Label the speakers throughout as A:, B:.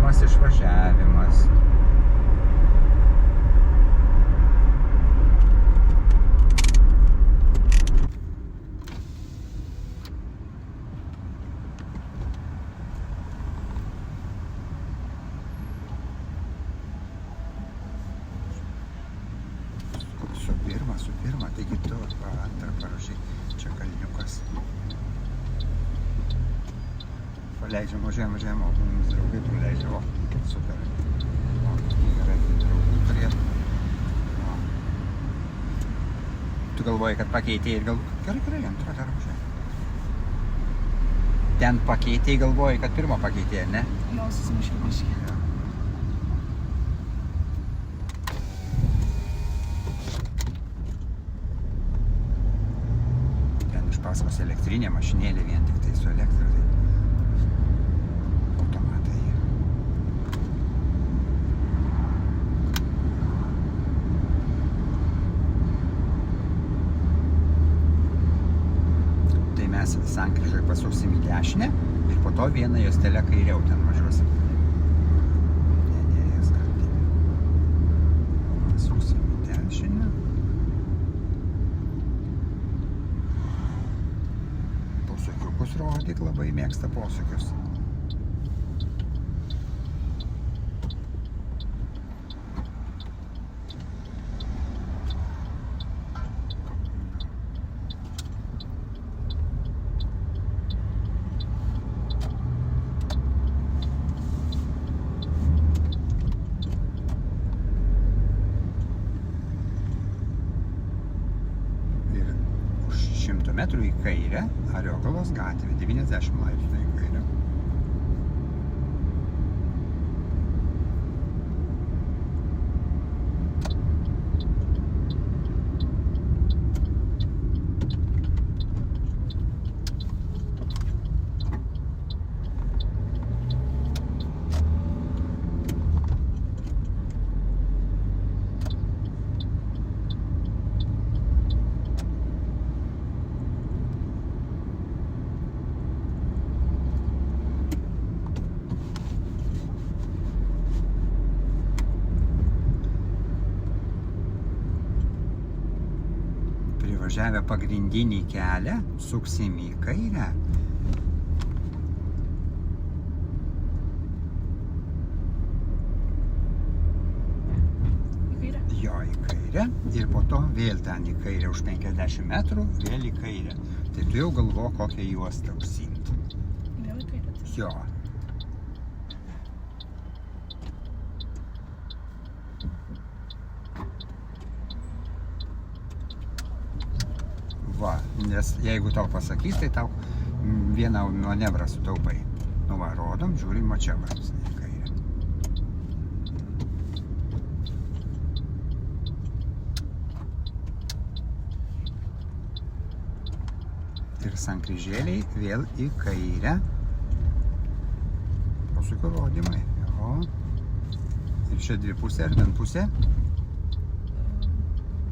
A: pirmas išvažiavimas. Su pirma, taigi tu antrą parašai, čia kalniukas. Paleidžiam, važiuojam, o mums draugai praleidžia, o, super. O, gerai, draugų turėtų. Tu galvoji, kad pakeitėjai ir gerai, antrą dar važiuoji. Ten pakeitėjai galvoji, kad pirmą pakeitėjai, ne?
B: Jo, susimušiau biškį.
A: Paskos elektrinė mašinėlė vien tik tai su elektra. Automatai. Tai mes sankryžoje pasuksim į dešinę ir po to vieną juostelę kairiau ten važiuosim. Neries grandinė. Pasuksim į dešinę. Posūkiukus rodyk, labai mėgsta posūkius. Ir už 100 metrų į kairę Ariogalos gatvė, 90 laipsnių į kairę. Privažiavę pagrindinį kelią, suksim į kairę.
B: Į kairę?
A: Jo, į kairę ir po to vėl ten į kairę už 50 metrų, vėl į kairę. Tai tu jau galvo, kokią juostą užsiimti.
B: Vėl į kairę?
A: Jo. Va, nes jeigu tau pasakys, tai tau vieną manevrą sutaupai. Nu va, rodom, žiūrim, čia va, į kairę. Ir sankryžėliai vėl į kairę. Posūkio rodymai. Jo. Ir čia dvi pusė ar bent pusė?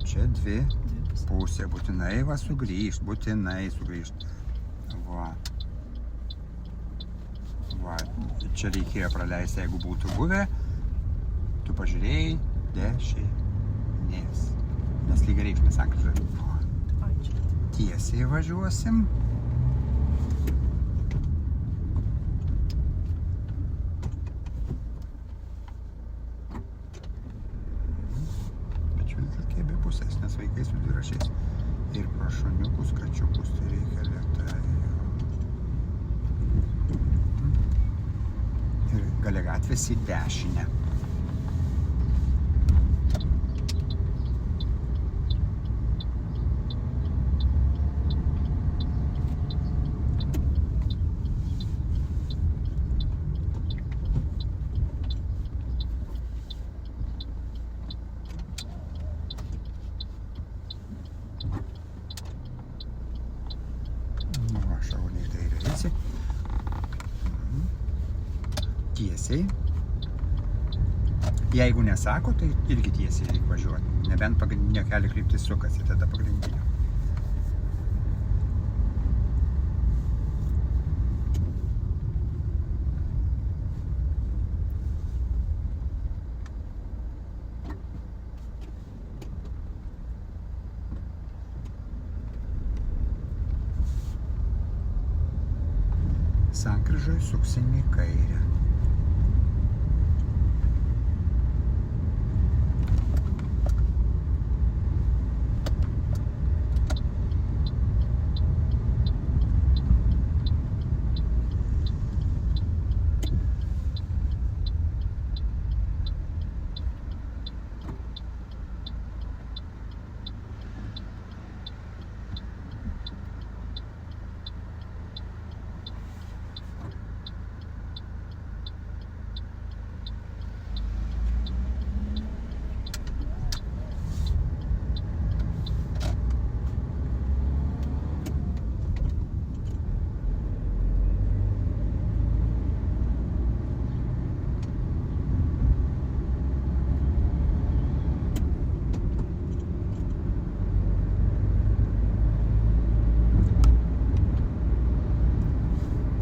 A: Čia dvi pusė. Būtinai va sugrįžt, būtinai sugrįžt. Va. Va. Čia reikėjo praleisti, jeigu būtų buvę. Tu pažiūrėjai dešinės. Nes lygiai reikšmė sankryža. Tiesiai važiuosim. Abi pusės, nes vaikai su dviračiais ir pro šuniukus, kačiukus, tai reikia lėtai. Ir gale gatvės į dešinę. Tiesiai. Jeigu nesako, tai irgi tiesiai reikia važiuoti. Nebent pagrindinio kelio kryptis sukasi, tada pagrindinio. Sankryžoje suksim į kairę.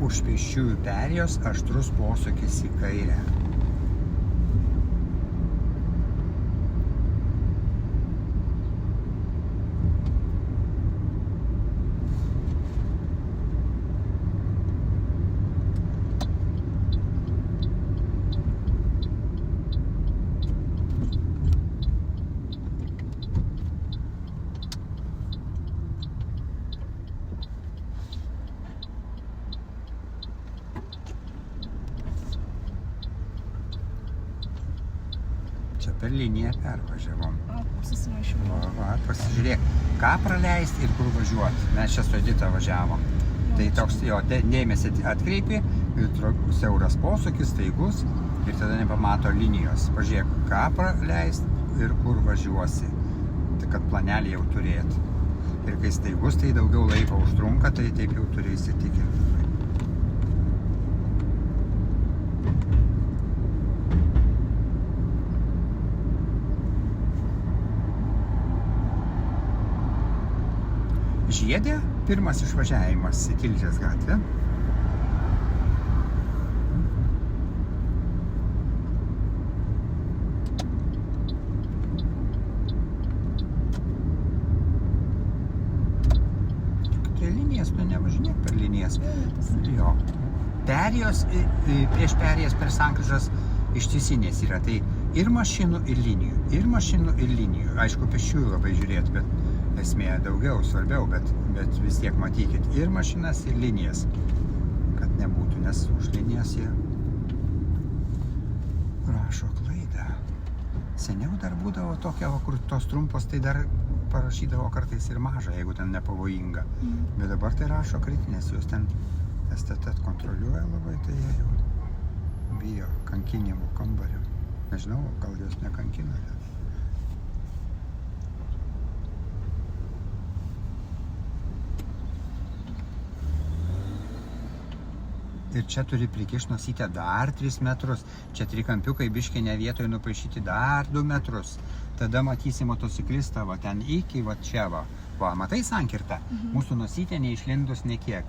A: Už pėsčiųjų perėjos aštrus posūkis į kairę. Čia per liniją pervažiavom.
B: Susimaišiau.
A: Va, pasižiūrėk, ką praleisti ir kur važiuoti. Mes čia su Edita važiavom. Tai toks jo dėmesį atkreipi, siauras posūkis, staigus ir tada nepamato linijos. Pažiūrėk, ką praleisti ir kur važiuosi. Tai kad planelį jau turėt. Ir kai staigus, tai daugiau laiko užtrunka, tai taip jau turi įsitikinti. Žiedė, pirmas išvažiavimas į Tilžės gatvę. Tai linijas, tu nevažinėk per linijas. Jo. Perėjos, prieš perėjas per sankryžas ištisinės yra. Tai ir mašinų, ir linijų. Ir mašinų, ir linijų. Aišku, pėsčiųjų labai žiūrėt, bet esmė daugiau, svarbiau, bet vis tiek matykit ir mašinas, ir linijas, kad nebūtų, nes už linijas jie rašo klaidą. Seniau dar būdavo tokia, kur tos trumpos, tai dar parašydavo kartais ir mažą, jeigu ten nepavojinga. Bet dabar tai rašo kritinės, jos ten STT kontroliuoja labai, tai jie jau bijo kankinimų kambarių. Nežinau, gal jos nekankina. Ir čia turi prikišt nosytę dar 3 metrus. Čia trikampiukai biškį ne vietoje nupaišyti dar 2 metrus. Tada matysi motociklistą, va ten iki, va čia va. Va, matai sankirtą? Mūsų nosytė neišlindus nekiek.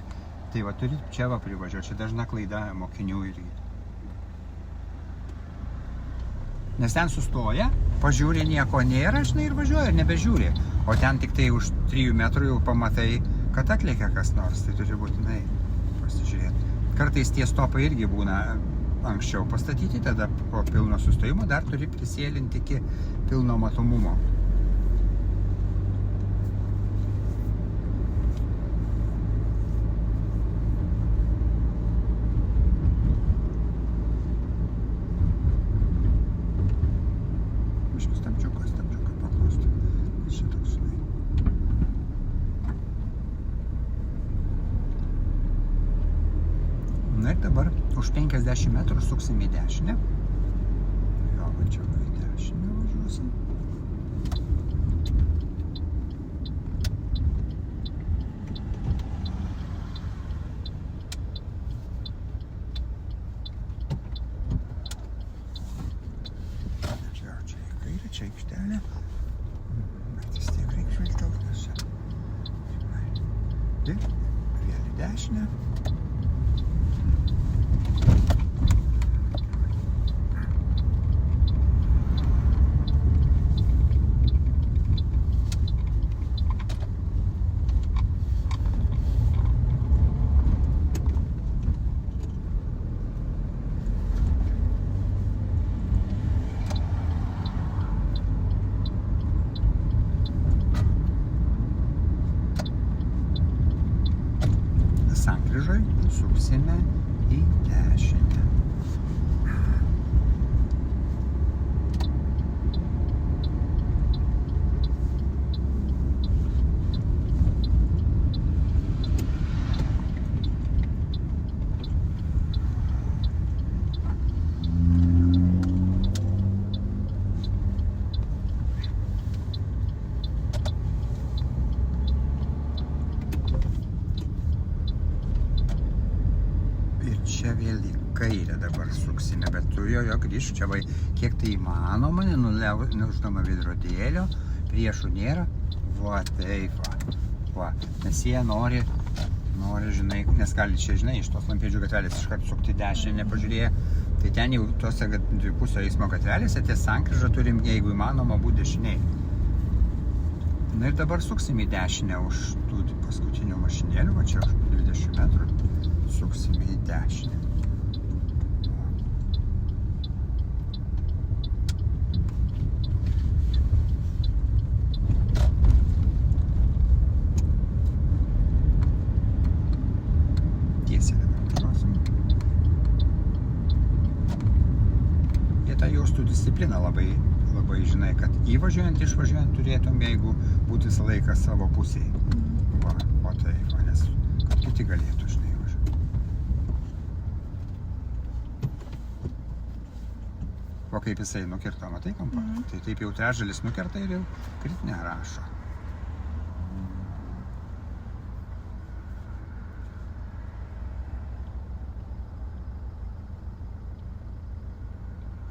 A: Tai va turi čia va privažiuoti. Čia dažna klaida mokinių irgi. Nes ten sustoja, pažiūri, nieko nėra, žinai, ir važiuoja, ir nebežiūri. O ten tik tai už 3 metrų jau pamatai, kad atlėkia kas nors. Tai turi būtinai pasižiūrėti. Kartais tie stopai irgi būna anksčiau pastatyti, tada po pilno sustojimo dar turi prisėlinti iki pilno matomumo. Biškis stabdžiuką paklausti. Čia toks, žinai. Na ir dabar už 50 metrų suksim į dešinę. Jo, va čia į dešinę važiuosim. Čia į kairę, čia aikštelė. Bet vis tiek reikia žvilgtelti, nes čia. Ir vėl į dešinę. suksime į dešinę. Čia vėl į kairę dabar suksime, bet tu jo grįžk čia, vai, kiek tai įmanoma, neuždama veidrodėlio, priešų nėra, va taip, va, nes jie nori, žinai, nes gali čia, žinai, iš tos lampėdžių gatvelės iškart sukti dešinę, nepažiūrėję, tai ten jau tuose dvipusio eismo gatvelėse ties sankryžą turim, jeigu įmanoma, būti dešiniai. Na ir dabar suksim į dešinę už tų paskutinių mašinėlių, va čia už 20 metrų. Suksime į dešinę. Tiesiai dabar važiuosim. Jie tą jaustų discipliną labai, žinai, kad įvažiuojant, išvažiuojant turėtum, jeigu būtų visą laiką savo pusėje. Va taip, nes kad kiti galėtų, žinai. O kaip jisai nukirto, matai kampą? Tai taip jau trečdalis nukerta ir jau kritinę rašo.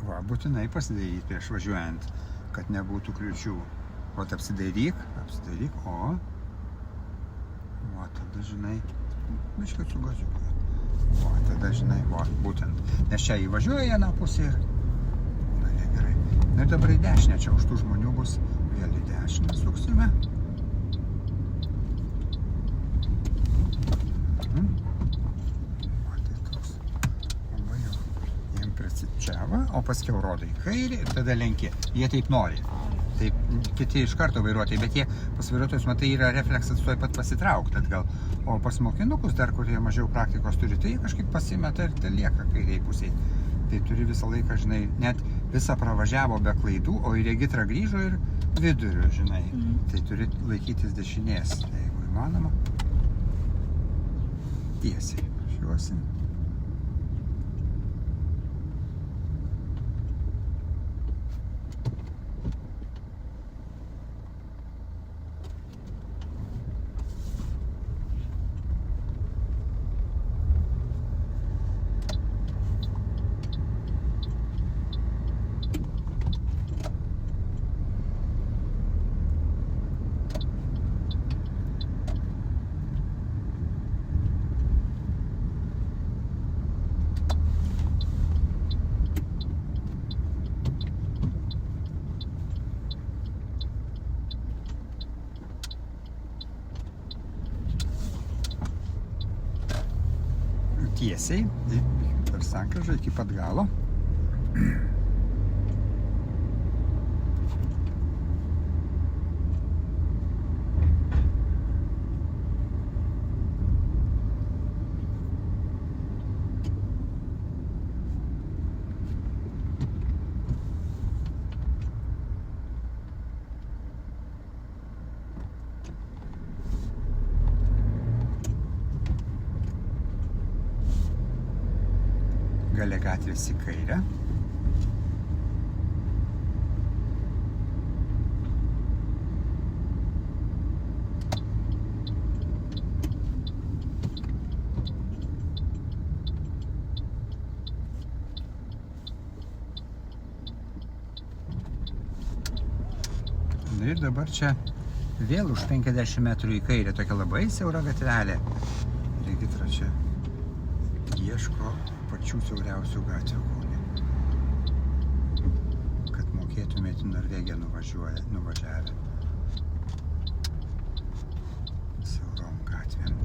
A: Va, būtinai pasidaryti prieš važiuojant, kad nebūtų kliūčių. O apsidairyk, o tada, žinai, biškai su gaziuku. O tada, žinai, būtent. Nes čia įvažiuoja vieną pusę ir na ir dabar į dešinę, čia už tų žmonių bus vėl į dešinę suksime. Va, tai toks. Va jau, jiem prisičiava, o paskiau rodo į kairį ir tada lenki. Jie taip nori. Taip, kiti iš karto vairuotojai, bet jie pas vairuotojus, matai, yra refleksas tuoj pat pasitraukti atgal. O pas mokinukus dar, kurie mažiau praktikos turi, tai jie kažkaip pasimeta ir tai lieka kairiai pusiai. Tai turi visą laiką, žinai, net visą pravažiavo be klaidų, o į regitrą grįžo ir viduriu, žinai. Tai turi laikytis dešinės, jeigu įmanoma. Tiesiai važiuosim. Tiesiai per sankryžą iki pat galo. Gale gatvės į kairę. Ir dabar čia vėl už 50 metrų į kairę tokia labai siaura gatvelė. Regitra čia ieško pačių siauriausių gatvių Kaune. Kad mokėtumėte į Norvegiją nuvažiavę. Siaurom gatvėm.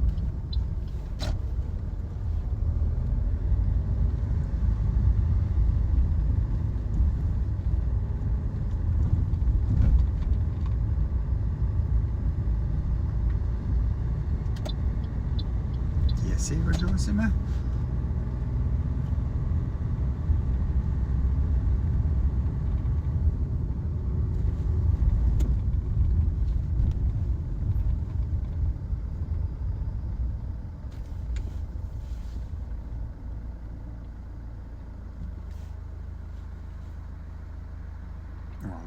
A: tiesiai važiuosime.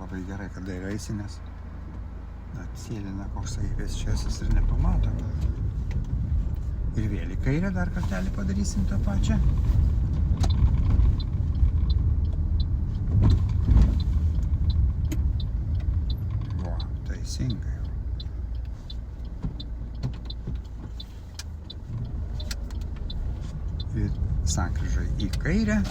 A: Labai gerai, kad dairaisi, nes atsėlina koksai pėsčiasis ir nepamato. Ir vėl į kairę dar kartelį padarysim tą pačią. Va, teisingai. Ir sankryžai į kairę.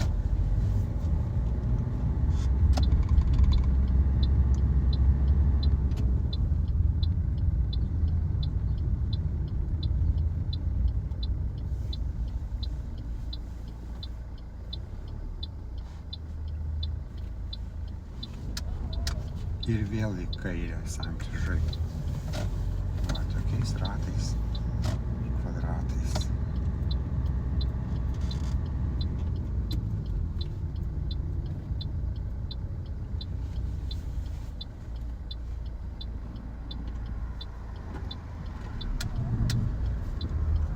A: Ir vėl į kairę sankryžai. Va, tokiais ratais, kvadratais.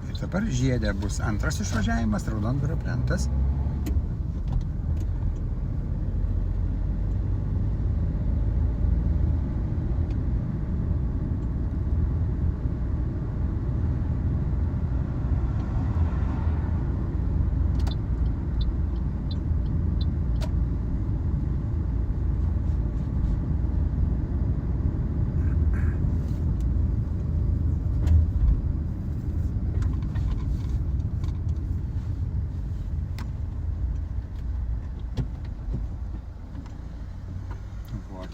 A: Ir dabar žiede bus antras išvažiavimas, Raudondvario plentas.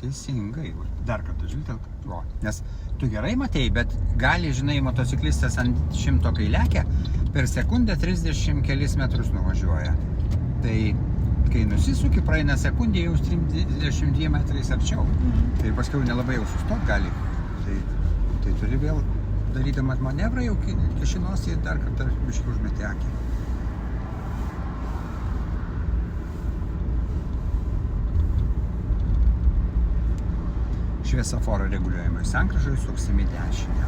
A: Teisingai, dar kartą žvilgtelk, nes tu gerai matei, bet gali, žinai, motociklistas ant 100 kai lekia, per sekundę 30 kelis metrus nuvažiuoja. Tai kai nusisuki, praeina sekundė jau 32 metrais arčiau. Tai paskiau nelabai jau sustot gali. Tai turi vėl, darydamas manevrą, jau kišinos ir dar kartą biškį užmeti akį. Šviesoforo reguliuojamai sankryžai suksim į dešinę.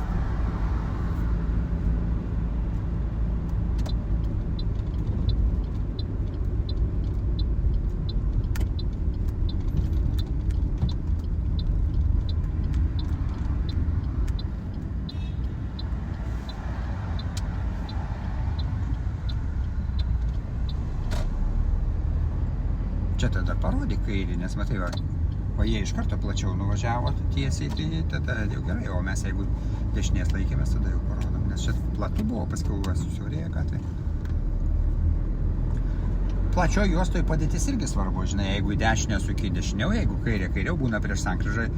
A: Čia tada parodė kairį, nes matai, o jie iš karto plačiau nuvažiavo tiesiai, tai tada jau gerai, o mes jeigu dešinės laikėmės, tada jau parodom, nes čia platu buvo, paskiau susiaurėjo gatvė. Plačioje juostoje padėtis irgi svarbu, žinai, jeigu į dešinę suki dešiniau, jeigu kairiau būna prieš sankryžą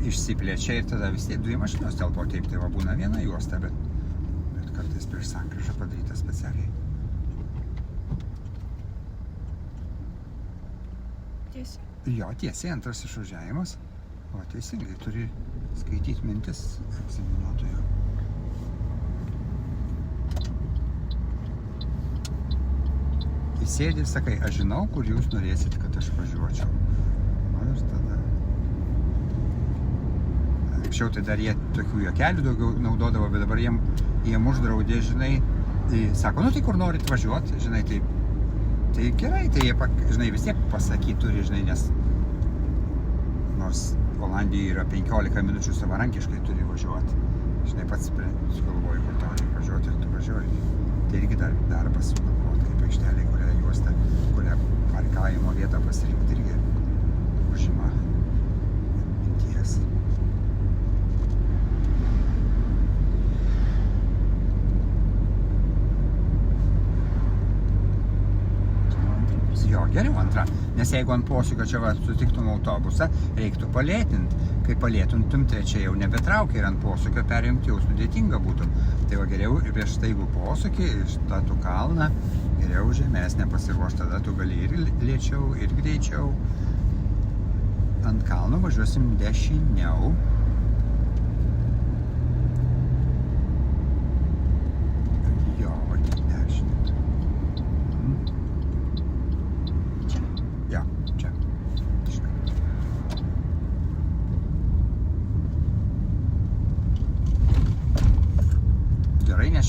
A: išsiplečia ir tada vis tiek dvi mašinos telpo, taip, tai va būna viena juosta, bet kartais prieš sankryžą padaryta specialiai.
B: Tiesiai?
A: Jo, tiesiai antras išvažiavimas. O teisingai, turi skaityti mintis egzaminuotojo. Įsėdi ir sakai, aš žinau, kur jūs norėsit, kad aš važiuočiau. O ir tada... Anksčiau tai dar jie tokių juokelių daugiau naudodavo, bet dabar jiem uždraudė, žinai, sako, nu tai kur norit važiuoti, žinai, tai gerai, tai jie, žinai, vis tiek pasakyti turi, žinai, nes nors Olandijoje yra 15 minučių savarankiškai turi važiuoti. Žinai, pats sugalvoji, kur tau reikia važiuoti ir tu važiuoji. Tai irgi dar darbas sugalvoti, kaip aikštelė, kurią juostą, kurią parkavimo vietą pasirinkti irgi užima minties. Jo, geriau antrą, nes jeigu ant posūkio čia va sutiktum autobusą, reiktų palėtinti. Kai palėtintum, trečią jau nebetraukia ir ant posūkio perjungti jau sudėtinga būtų. Tai va geriau prieš staigų posūkį, štatų kalną, geriau žemesnę pasiruošti, tada tu gali ir lėčiau, ir greičiau. Ant kalno važiuosim dešiniau. Jo,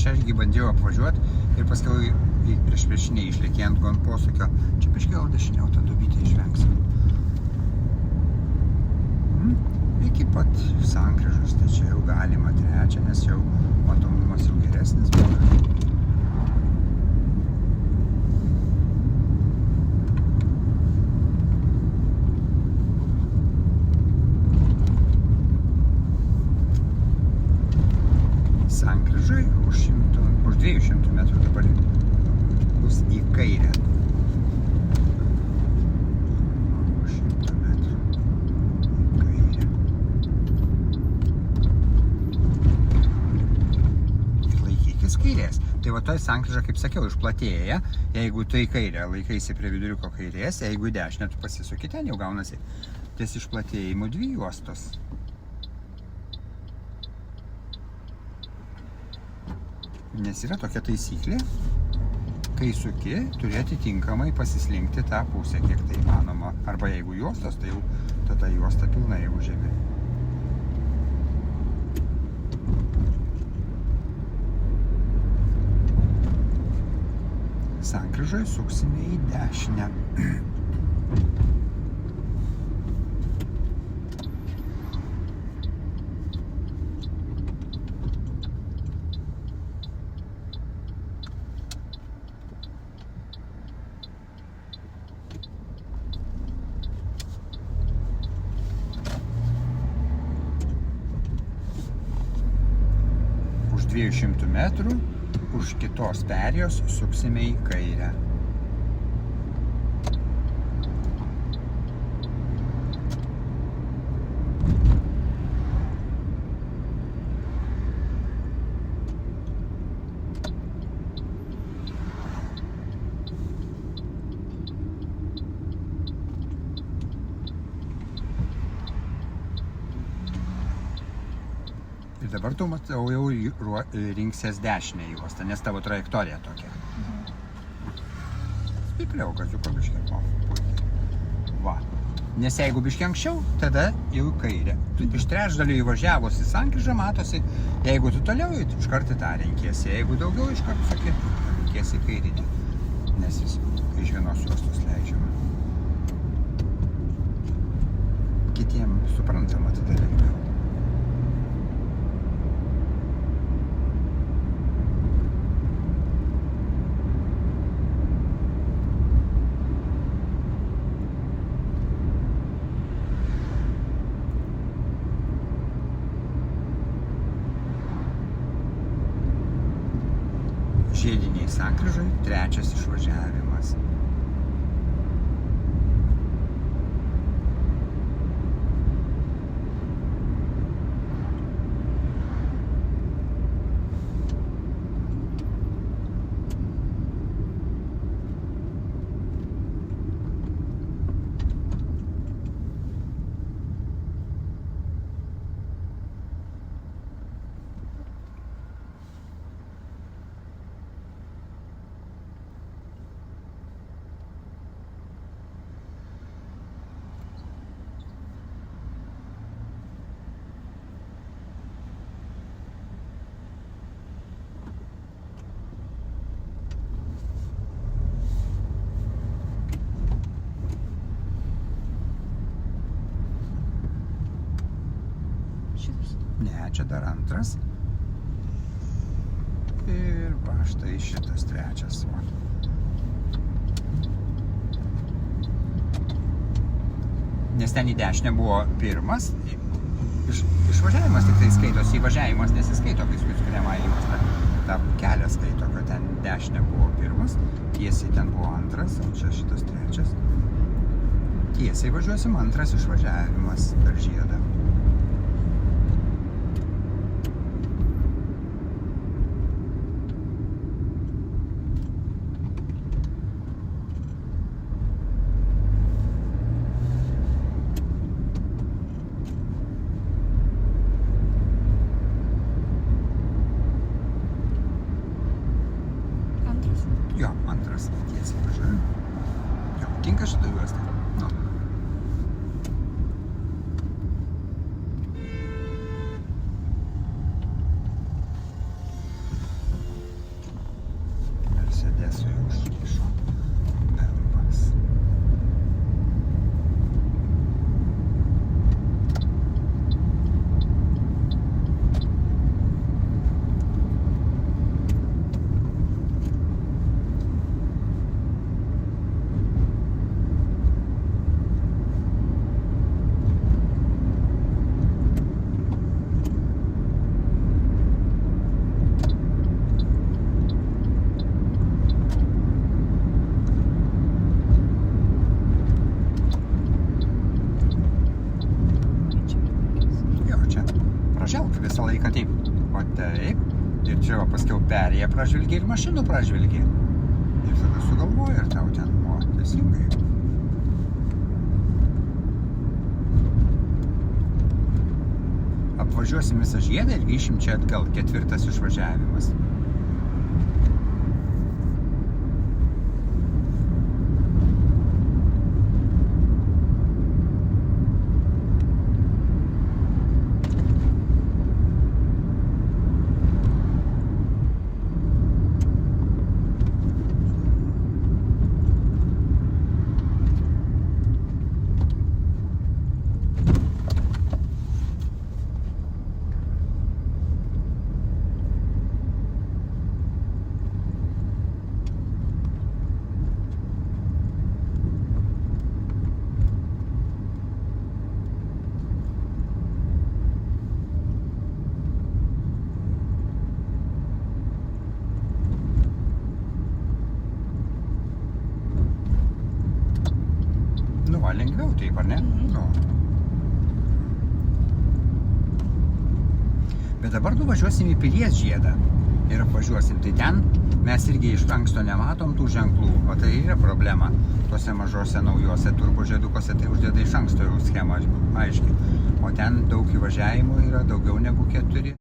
A: čia ašgi bandžiau apvažiuoti ir paskui prieš priešinį išlėkė ant gon posūkio. Čia biškį gal dešiniau tą dubytę išvengsim. Iki pat sankryžos, tai čia jau galima trečią, nes jau matomumas jau geresnis buvo. Sankryžai už 200 metrų dabar bus į kairę. Už 100 metrų į kairę. Ir laikykis kairės. Tai va toj sankryža, kaip sakiau, išplatėja. Jeigu tu į kairę laikaisi prie viduriuko kairės, jeigu į dešinę tu pasisuki, ten jau gaunasi ties išplatėjimų 2 juostos. Nes yra tokia taisyklė, kai suki, turi atitinkamai pasislinkti tą pusę, kiek tai įmanoma. Arba jeigu juostos, tai jau tada juosta pilnai užėmė. Sankryžoje suksime į dešinę. Už 200 metrų, už kitos perėjos suksime į kairę. Ir dabar tu matau jau rinksies dešinę juostą, nes tavo trajektorija tokia. Stipriau, gaziuko biškį. Puikiai. Va. Nes jeigu biškį anksčiau, tada jau į kairę. Iš trečdalių įvažiavus į sankryžą matosi, jeigu tu toliau, iš karto tą renkiesi. Jeigu daugiau, iš karto sakai, renkiesi į kairinį. Nes jis iš vienos juostos leidžiama. Kitiem suprantama tada lengviau. Žiediniai sankryžai, trečias išvažiavimas. Ne, čia dar antras. Ir va, štai šitas trečias. Va. Nes ten į dešinę buvo pirmas. Išvažiavimas tik tai skaitosi, įvažiavimas nesiskaito, kai skiriama juosta. Ta kelią skaito, kad ten dešinė buvo pirmas, tiesiai ten buvo antras, o čia šitas trečias. Tiesiai važiuosim, antras išvažiavimas per žiedą. Jo, antras tiesiai važiuoju. Jo, tinka šitą juostą. Nu. laiką taip. O taip. Ir čia va paskiau perėję pražvilgi ir mašinų pražvilgi. Ir tada sugalvoji ir tau ten, o, teisingai. Apvažiuosim visą žiedą ir grįšim čia atgal. 4. išvažiavimas. Nu, va, lengviau taip, ar ne? Nu. Bet dabar nuvažiuosim į Pilies žiedą ir apvažiuosim. Tai ten mes irgi iš anksto nematom tų ženklų, o tai yra problema. Tuose mažose naujose turbožiedukuose tai uždeda iš anksto jau schemą aiškiai. O ten daug įvažiavimų yra, daugiau negu 4.